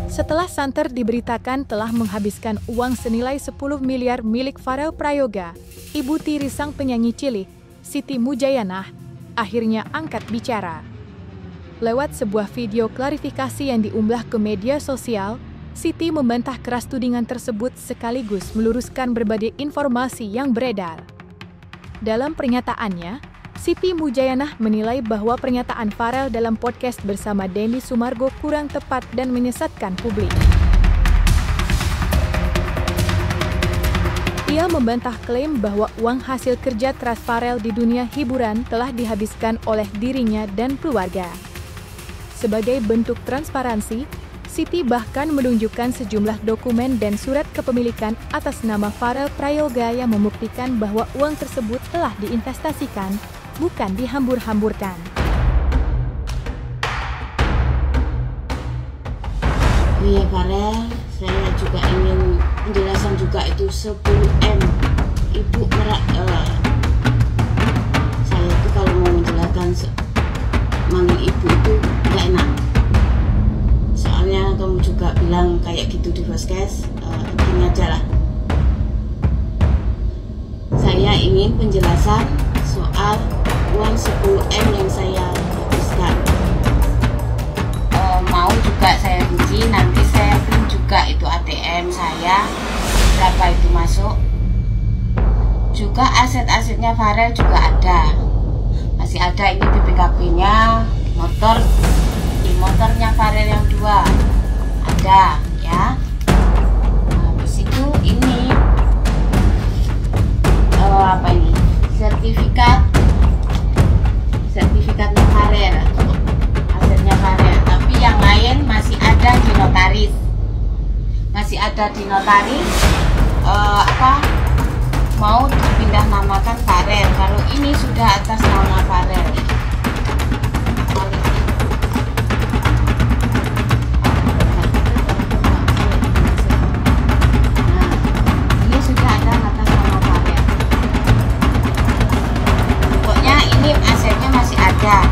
Setelah santer diberitakan telah menghabiskan uang senilai 10 miliar milik Farel Prayoga, ibu tiri sang penyanyi cilik, Siti Mujayanah, akhirnya angkat bicara. Lewat sebuah video klarifikasi yang diunggah ke media sosial, Siti membantah keras tudingan tersebut sekaligus meluruskan berbagai informasi yang beredar. Dalam pernyataannya, Siti Mujayanah menilai bahwa pernyataan Farel dalam podcast bersama Denny Sumargo kurang tepat dan menyesatkan publik. Ia membantah klaim bahwa uang hasil kerja keras Farel di dunia hiburan telah dihabiskan oleh dirinya dan keluarga. Sebagai bentuk transparansi, Siti bahkan menunjukkan sejumlah dokumen dan surat kepemilikan atas nama Farel Prayoga yang membuktikan bahwa uang tersebut telah diinvestasikan, bukan dihambur-hamburkan. Iya Farel, saya juga ingin penjelasan juga itu 10M. Ibu saya itu kalau mau menjelaskan manggil ibu itu gak enak. Soalnya kamu juga bilang kayak gitu di podcast, gini aja lah. Saya ingin penjelasan soal uang 10M yang saya habiskan. Mau juga saya rinci, nanti saya print juga itu ATM saya, berapa itu masuk. Juga aset-asetnya Farel juga ada. Masih ada ini BPKB-nya, di motornya Farel yang 2 ada ya. Habis itu ini apa ini? Sertifikatnya Farel, asetnya Farel. Tapi yang lain masih ada di notaris. Mau dipindah namakan Farel. Kalau ini sudah atas nama Farel. Ini sudah ada atas nama Farel. Pokoknya ini asetnya masih ada.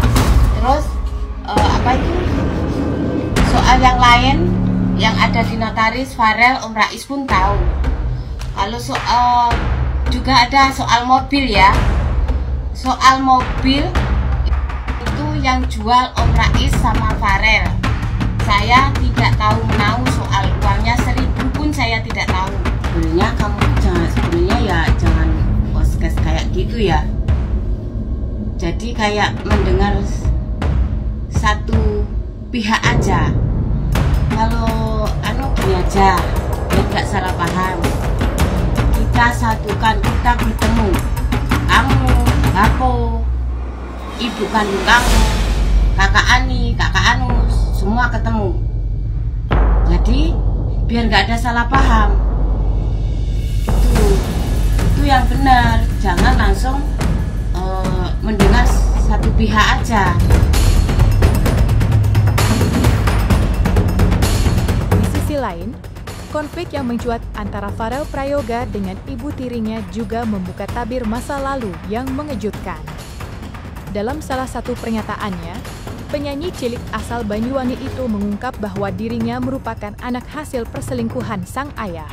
Terus soal yang lain yang ada di notaris Farel, Om Rais pun tahu. Kalau soal juga ada soal mobil ya. Soal mobil itu yang jual Om Rais sama Farel. Saya tidak tahu menahu soal uangnya 1000 pun saya tidak tahu. Sebenarnya kamu jangan podcast kayak gitu ya. Jadi kayak mendengar satu pihak aja. Kalau gini aja, biar nggak salah paham. Kita satukan, kita bertemu. Kamu, aku, ibu kandung kamu, kakak Ani, kakak Anus, semua ketemu. Jadi biar nggak ada salah paham. Itu yang benar. Jangan langsung mendengar satu pihak aja. Di sisi lain, konflik yang mencuat antara Farel Prayoga dengan ibu tirinya juga membuka tabir masa lalu yang mengejutkan. Dalam salah satu pernyataannya, penyanyi cilik asal Banyuwangi itu mengungkap bahwa dirinya merupakan anak hasil perselingkuhan sang ayah.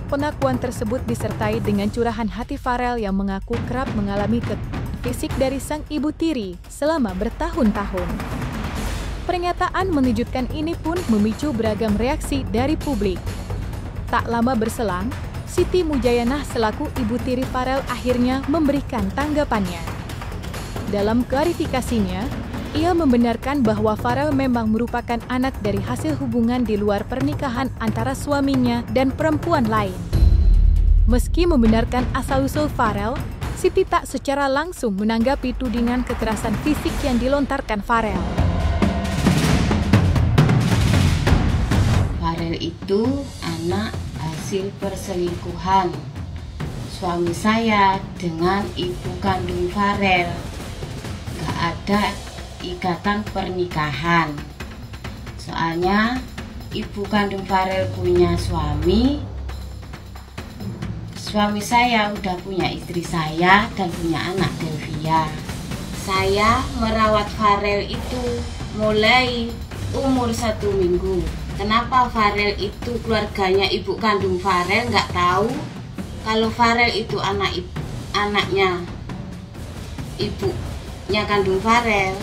Pengakuan tersebut disertai dengan curahan hati Farel yang mengaku kerap mengalami kekerasan fisik dari sang ibu tiri selama bertahun-tahun. Pernyataan mengejutkan ini pun memicu beragam reaksi dari publik. Tak lama berselang, Siti Mujayanah selaku ibu tiri Farel akhirnya memberikan tanggapannya. Dalam klarifikasinya, ia membenarkan bahwa Farel memang merupakan anak dari hasil hubungan di luar pernikahan antara suaminya dan perempuan lain. Meski membenarkan asal-usul Farel, Siti tak secara langsung menanggapi tudingan kekerasan fisik yang dilontarkan Farel. Farel itu anak hasil perselingkuhan suami saya dengan ibu kandung Farel. Gak ada ikatan pernikahan. Soalnya ibu kandung Farel punya suami Suami saya udah punya istri saya dan punya anak Delvia. Saya merawat Farel itu mulai umur 1 minggu. Kenapa Farel itu keluarganya ibu kandung Farel nggak tahu kalau Farel itu anaknya ibunya kandung Farel?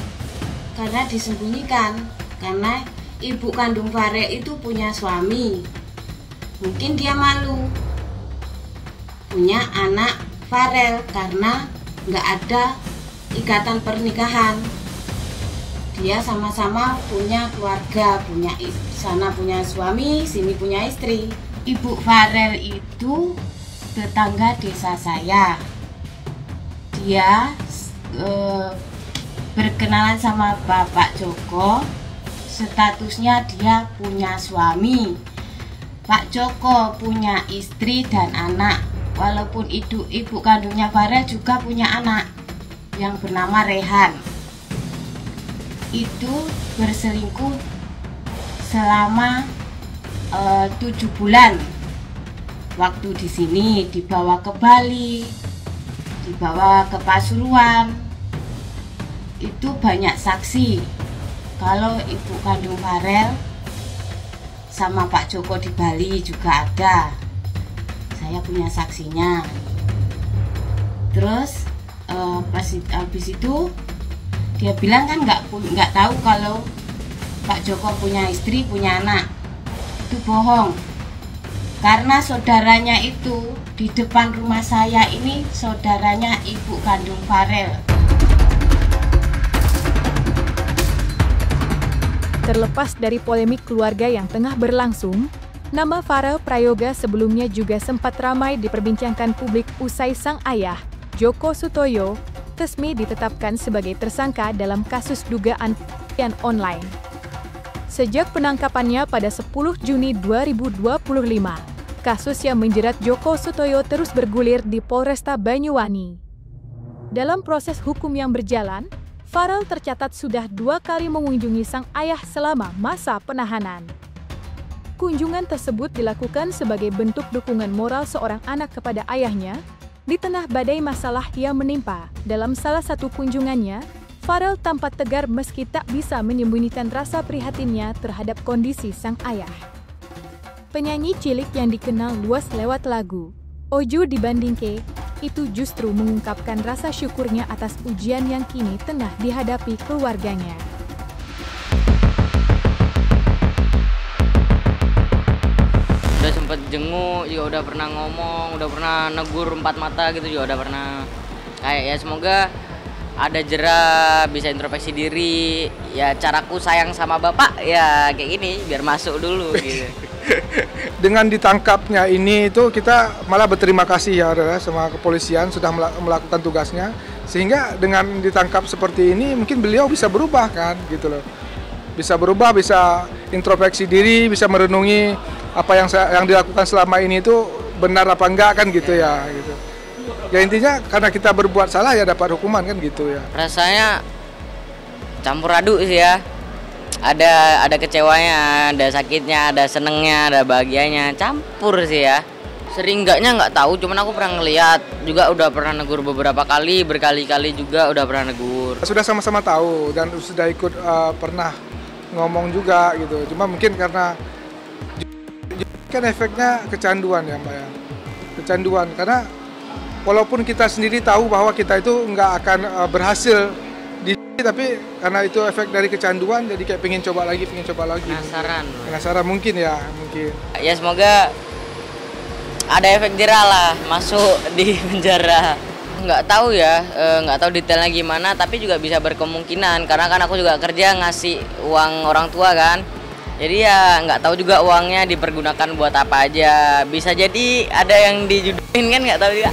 Karena disembunyikan, karena ibu kandung Farel itu punya suami. Mungkin dia malu punya anak Farel karena nggak ada ikatan pernikahan. Dia sama-sama punya keluarga, sana punya suami, sini punya istri. Ibu Farel itu tetangga desa saya. Dia berkenalan sama Bapak Joko, statusnya dia punya suami. Pak Joko punya istri dan anak. Walaupun ibu kandungnya Farel juga punya anak yang bernama Rehan. Itu berselingkuh selama 7 bulan. Waktu di sini dibawa ke Bali, dibawa ke Pasuruan. Itu banyak saksi kalau ibu kandung Farel sama Pak Joko di Bali juga ada. Saya punya saksinya. Terus habis itu dia bilang kan nggak tahu kalau Pak Joko punya istri, punya anak. Itu bohong. Karena saudaranya itu di depan rumah saya ini saudaranya ibu kandung Farel. Terlepas dari polemik keluarga yang tengah berlangsung, nama Farel Prayoga sebelumnya juga sempat ramai diperbincangkan publik usai sang ayah, Joko Sutoyo, resmi ditetapkan sebagai tersangka dalam kasus dugaan penganiayaan online. Sejak penangkapannya pada 10 Juni 2025, kasus yang menjerat Joko Sutoyo terus bergulir di Polresta Banyuwangi. Dalam proses hukum yang berjalan, Farel tercatat sudah 2 kali mengunjungi sang ayah selama masa penahanan. Kunjungan tersebut dilakukan sebagai bentuk dukungan moral seorang anak kepada ayahnya di tengah badai masalah yang menimpa. Dalam salah satu kunjungannya, Farel tampak tegar meski tak bisa menyembunyikan rasa prihatinnya terhadap kondisi sang ayah. Penyanyi cilik yang dikenal luas lewat lagu Ojo Dibandingke itu justru mengungkapkan rasa syukurnya atas ujian yang kini tengah dihadapi keluarganya. Udah sempet jenguk, juga udah pernah ngomong, udah pernah negur 4 mata gitu, juga udah pernah. Kayak ya semoga ada jera, bisa introspeksi diri. Ya caraku sayang sama bapak ya kayak gini, biar masuk dulu gitu. Dengan ditangkapnya ini itu kita malah berterima kasih ya sama kepolisian sudah melakukan tugasnya, sehingga dengan ditangkap seperti ini mungkin beliau bisa berubah kan gitu loh, bisa berubah, bisa introspeksi diri, bisa merenungi apa yang dilakukan selama ini itu benar apa enggak kan gitu ya gitu. Ya intinya karena kita berbuat salah ya dapat hukuman kan gitu ya. Rasanya campur aduk sih ya. Ada kecewanya, ada sakitnya, ada senengnya, ada bahagianya, campur sih ya. Sering enggaknya nggak tahu, cuman aku pernah ngeliat, juga udah pernah negur beberapa kali, berkali-kali juga udah pernah negur. Sudah sama-sama tahu dan sudah ikut pernah ngomong juga gitu. Cuma mungkin karena kan efeknya kecanduan ya Mbak ya. Kecanduan karena walaupun kita sendiri tahu bahwa kita itu nggak akan berhasil tapi karena itu efek dari kecanduan jadi kayak pengen coba lagi. Penasaran mungkin ya, mungkin. Ya semoga ada efek jerah lah masuk di penjara. Nggak tahu ya, nggak tahu detailnya gimana, tapi juga bisa berkemungkinan karena kan aku juga kerja ngasih uang orang tua kan. Jadi ya nggak tahu juga uangnya dipergunakan buat apa aja. Bisa jadi ada yang dijudohin kan, nggak tahu juga.